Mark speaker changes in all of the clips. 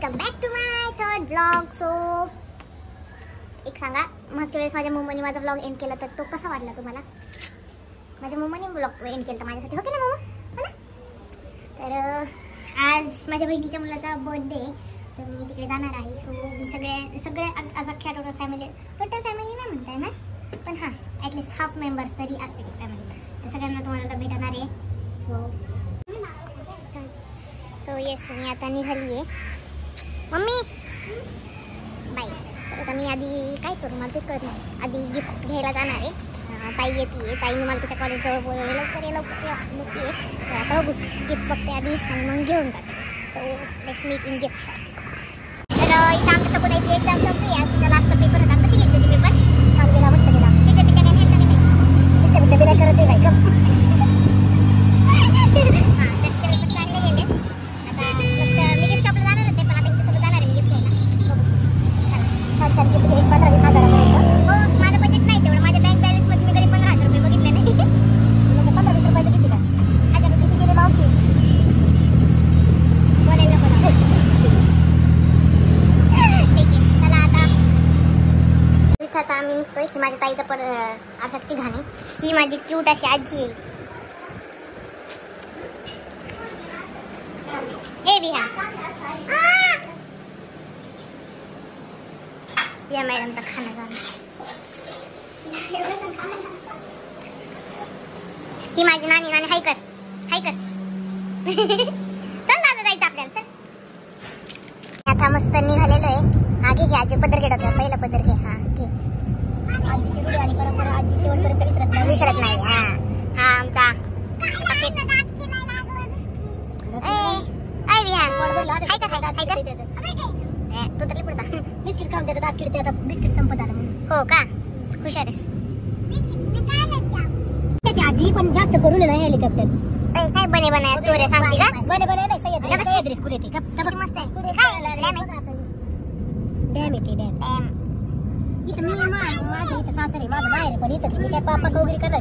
Speaker 1: Welcome back to my third blog. So एक सांगा, मागच्या वेळेस माझ्या मम्मीने माझा ब्लॉग एंड केला तर तो कसा वाटला तुम्हाला? माझ्या मम्मीने ब्लॉग एंड केला माझ्यासाठी, हो की ना मम्मा? हो ना? तर आज माझ्या बहिणीच्या मुलाचा बर्थडे, तर मी तिकडे जाणार आहे. सो मी सगळे आज अख्ख्या टोटल फॅमिली नाही म्हणताय ना, पण हां ॲटलिस्ट हाफ मेंबर्स तरी असते फॅमिली, तर सगळ्यांना तुम्हाला तर भेटणार आहे. सो येस, मी आता निघाली आहे. मम्मी बाई. तर आता मी आधी काय करू मला तेच कळत नाही. आधी गिफ्ट घ्यायला जाणार आहे. ताई येते, ताईने मला तिच्या कॉलेजजवळ बोलवलं, लवकर ये नक्की. तर आता बघू, गिफ्ट बघते आधी आणि मग घेऊन जाते. So let's meet in gift shop. तर इथं आमच्या सपोजायची एक्झाम संपली. आज तिचा लास्टचा पेपर होता. कशी गेली त्याची पेपर? छान गेला, मस्त गेला. चिट्ट्या काय नाही काय करत आहे काय का? ही माझ्या ताईचा पण आशक्ती घाणे. ही माझी क्यूट अशी आजी आहे. ए बिहा या मॅडमचा खाना झाला. ही माझी नानी हाय कर चल दादा जायचं आपल्याला. आता मस्त निघालेलो आहे. हा घे आजी पदर घे, डोक्यावर पहिला पदर घे. हा घे. आजीची रूढी आणि परंपरा आजी शेवटपर्यंत विसरत नाही. हा आमचा तू तरी पुढचा बिस्किट खाऊन त्याचा दात किडते. आता बिस्किट संपत आला. हो का? हुशार आहेस. आजी पण जास्त करून नाही हेलिकॉप्टर काय बने स्टोरी सांगते का? बने नाही सह्याद्री स्कूल येते मस्त आहे. डॅम येते डॅम. इथं मी माझं इथं सासर आहे, माझं बाहेर, पण इथं मी काय पक्का वगैरे करणार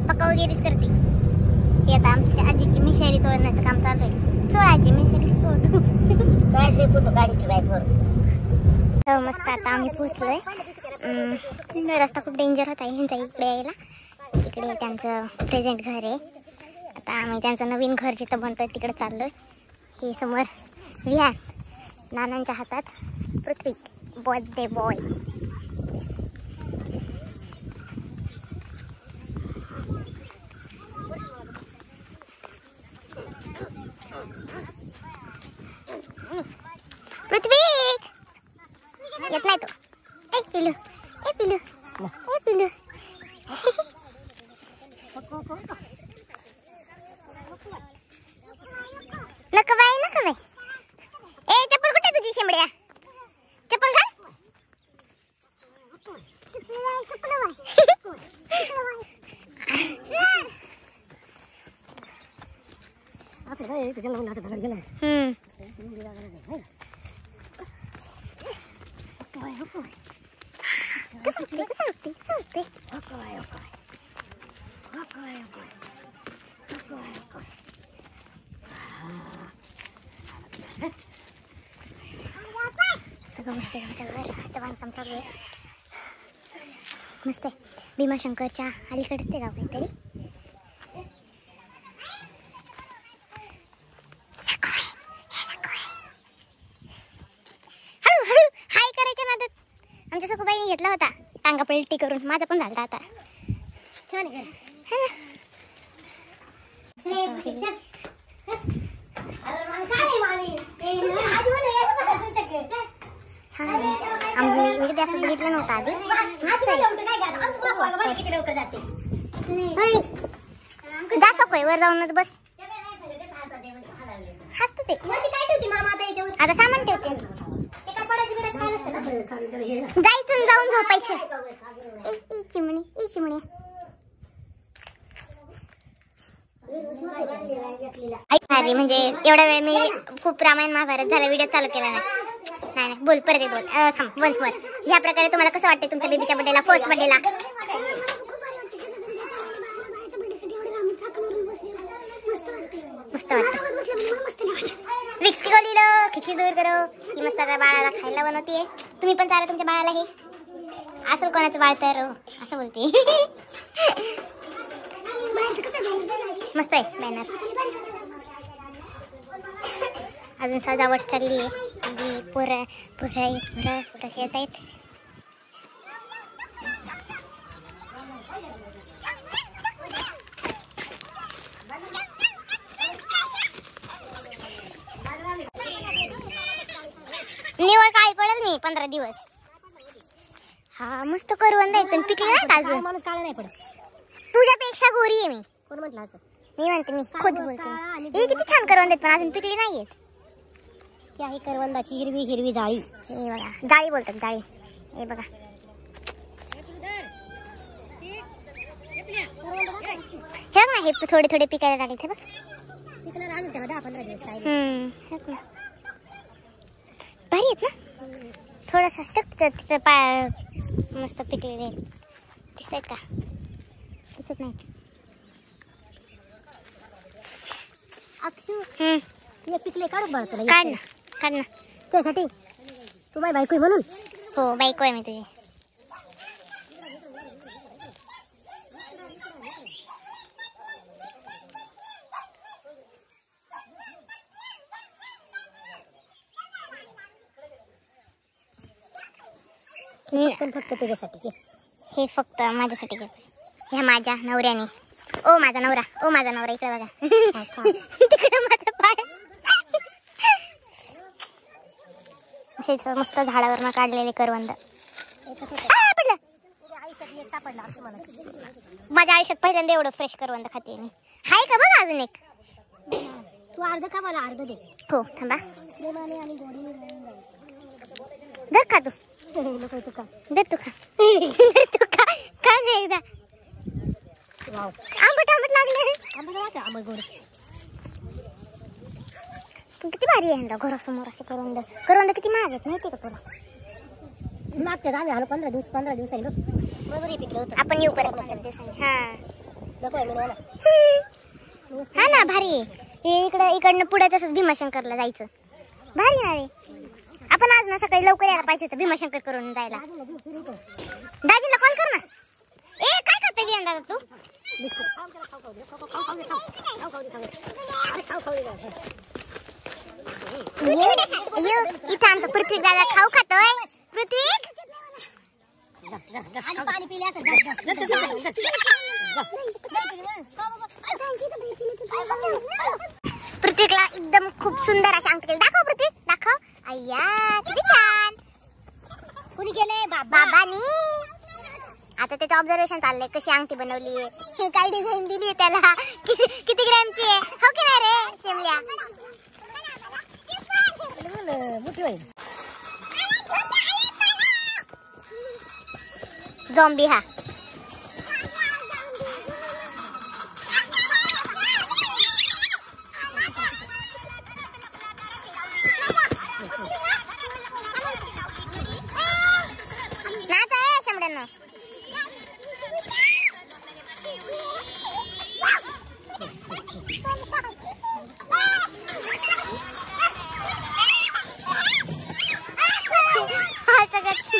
Speaker 1: पक्का वगैरेच करते. हे आता आमच्या आजीची मिशारी चोळण्याचं काम चालू आहे. चोळाची मिशारी चोळतो. चोळायचे फोटो गाडीची बाईकवर. मस्त आता आम्ही पोहोचलोय. रस्ता खूप डेंजर होता ह्यांचा इकडे यायला. इकडे त्यांचं प्रेझेंट घर आहे. आता आम्ही त्यांचं नवीन घर जिथं बनतोय तिकडे चाललोय. हे समोर विहान, नानांच्या हातात पृथ्वी बर्थडे बॉय. पृथ्वी येत नाही तो. ए पिलू नको बाई. ए चप्पल कुठे तुझी शेंबड्या? चप्पल घाल. सगळं मस्त आहे. आमच्या घराचं बांधकाम चालू आहे. मस्त आहे. भीमाशंकरच्या अलीकडे ते गाव काहीतरी. हळू हाय करायच्या नादात आमच्या सखूबाईने घेतला होता टांगा पलटी करून. माझा पण झाला आता. छान आहे. छान आहे. आम्ही कधी असं बघितलं नव्हतं आधी. जा सकोय वर जाऊनच बस. हसत ते आता सामान ठेवते. जायचं जाऊन झोपायचं. चिमणी अरे म्हणजे एवढा वेळ मी खूप रामायण महाभारत झाला व्हिडिओ चालू केला नाही. बोल परत बोल. थांब वन्स मोर. ह्या प्रकारे तुम्हाला कसं वाटतं तुमच्या बेबीच्या बर्थडेला, फर्स्ट बर्थडेला? मस्त वाटतं. विक्स की गोलीला खिची दूर. ही मस्त आता बाळाला खायला बनवतीये. तुम्ही पण चारा तुमच्या बाळाला. हे असं कोणाचं बाळ तर असं बोलते. मस्त आहे बॅनर. अजून सजावट चालली आहे. पुरा पुरा पुरा पुरा खेळत आहेत. निवळ काळी पडेल मी 15 दिवस. हा मस्त करवंद आहे पण पिकले नाहीत अजून. माणूस काळा नाही पडत. तुझ्यापेक्षा गोरी आहे मी. कोण म्हटलं असं? मी म्हणते, मी खुद बोलते. हे किती छान करवंद आहेत पण अजून पिकली नाहीयेत. ही आहे करवंदाची हिरवी हिरवी जाळी. हे बघा, जाळी बोलतात, जाळी. हे बघा हे ना, हे थोडे थोडे पिकायला लागले. हे बघ पिकणार अजून त्याला 10-15 दिवस काय. भारी आहेत ना. थोडासा तिथं पाय मस्त पिकलेले दिसत आहेत का? दिसत नाही. अक्षू एक पिकले काढ बरं. तुला काढ ना, काढ ना. त्यासाठी तू बाय बायको म्हणून. हो बायको आहे मी तुझी. फक्त तुझ्यासाठी. हे फक्त माझ्यासाठी घेतोय. ह्या माझ्या नवऱ्याने. ओ माझा नवरा, ओ माझा नवरा. इकडे बघा. तिकडे माझा पाय. हे मस्त झाडावर काढलेले करवंद. माझ्या आयुष्यात पहिल्यांदा एवढं फ्रेश करवंद खाते मी. हाय का बघा अजून एक. तू अर्ध का, मला अर्ध दे. हो थांबा. धर का तू. धर तू का. तू का नाही एकदा. आंबट आंबट लागले. आंबट गोड. किती भारी आहे घरासमोर असे करवंद. करवंद किती महाग आहेत माहिती का तुला? मागच्या आम्ही आलो 15 दिवसांनी बरोबर पिकलं होतं. आपण येऊ परत 15 दिवसांनी. हा ना भारी आहे. इकडनं पुढे तसंच भीमाशंकरला जायचं. भारी ना रे. आपण आज ना सकाळी लवकर यायला पाहिजे होतं भीमाशंकर करून जायला. दाजीला कॉल कर ना. ए काय करते बियांदा तू? इथं आमचा पृथ्वी दादा खाऊ खातोय. पृथ्वी पाणी पिले असं. पृथ्वीला एकदम खूप सुंदर अशी अंगठी केली. दाखव पृथ्वी, दाखव. अय्या किती छान. कुणी केले? बाबानी. आता त्याचं ऑब्झर्वेशन चाललंय कशी अंगठी बनवली आहे, काय डिझाईन दिली त्याला, किती ग्रॅमची आहे. हो की नाही रे शेमल्या? झॉम्बी. हा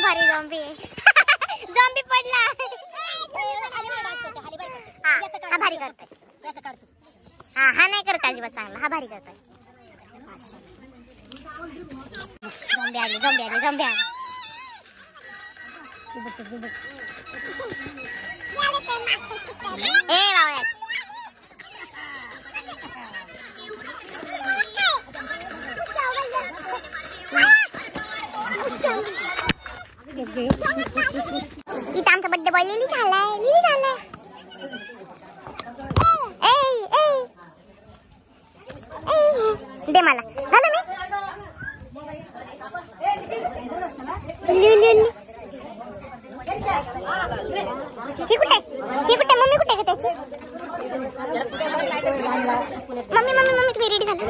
Speaker 1: भारी झॉम्बी आहे. झॉम्बी पडला. हा भारी करतोय. हा नाही करत अजिबात चांगला. हा भारी करतोय. झॉम्बी आली. ए बावळ्या. इथं आमचा बड्डे बॉय लिली झालाय. दे मला. झालं मी लिली. ही कुठे मम्मी कुठे का त्याची? मम्मी तुम्ही रेडी झाला?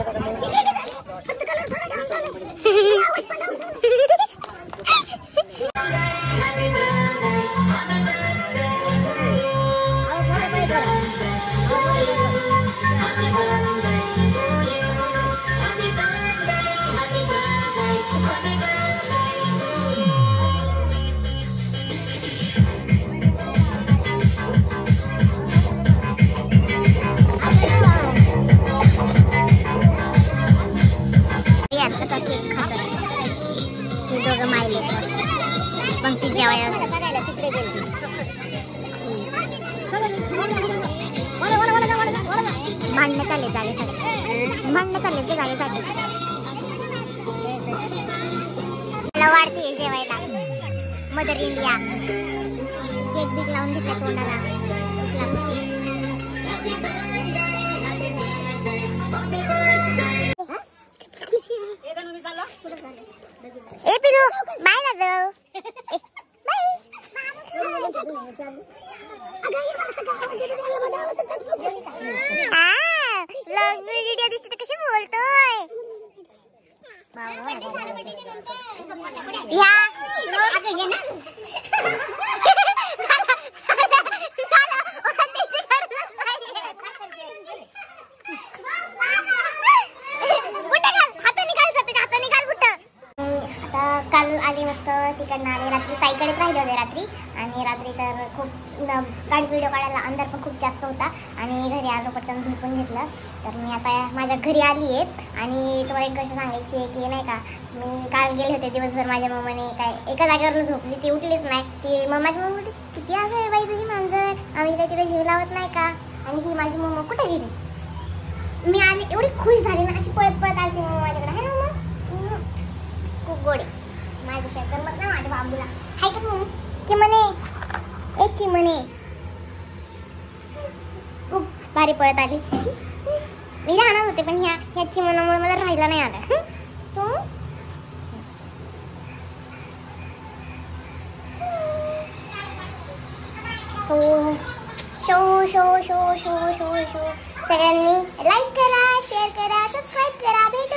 Speaker 1: भांडणं चालले ते जागेसाठी. मला वाढते जेवायला मदर इंडिया. केक बिक लावून घेतला तोंडाला. ए पिलू बाय ना जाऊ. व्हिडिओ दिसते कशी बोलतोय या काल आली मस्त तिकडनं आले. रात्री ताईकडेच राहिले होते रात्री. आणि रात्री तर खूप व्हिडिओ काढायला अंधार पण खूप जास्त होता. आणि घरी आलो पटकन झोपून घेतलं. तर मी आता माझ्या घरी आली आहे. आणि तुम्हाला एक गोष्ट सांगायची आहे की नाही का, मी काल गेले होते दिवसभर. माझ्या मम्माने काय एका जागेवर झोपली, ती उठलीच नाही. ती माझी मम्मा म्हणते किती आग आहे बाई तुझी मांजर, आम्ही काही तिला जीव लावत नाही का. आणि ही माझी मम्मा कुठे गेली. मी आली एवढी खुश झाली ना, अशी पळत पळत आली मम्मा माझ्याकडे. आहे ना मम्मा, खूप गोडे माझ्या शेतात मग ना माझ्या बाबूला. हाय का मग चिमणे, एक चिमणे खूप भारी पळत आली. मी राहणार होते पण ह्या चिमणामुळे मला राहायला नाही आलं. तू show show show show show show सगळ्यांनी लाईक करा, शेअर करा, सबस्क्राईब करा. भेटू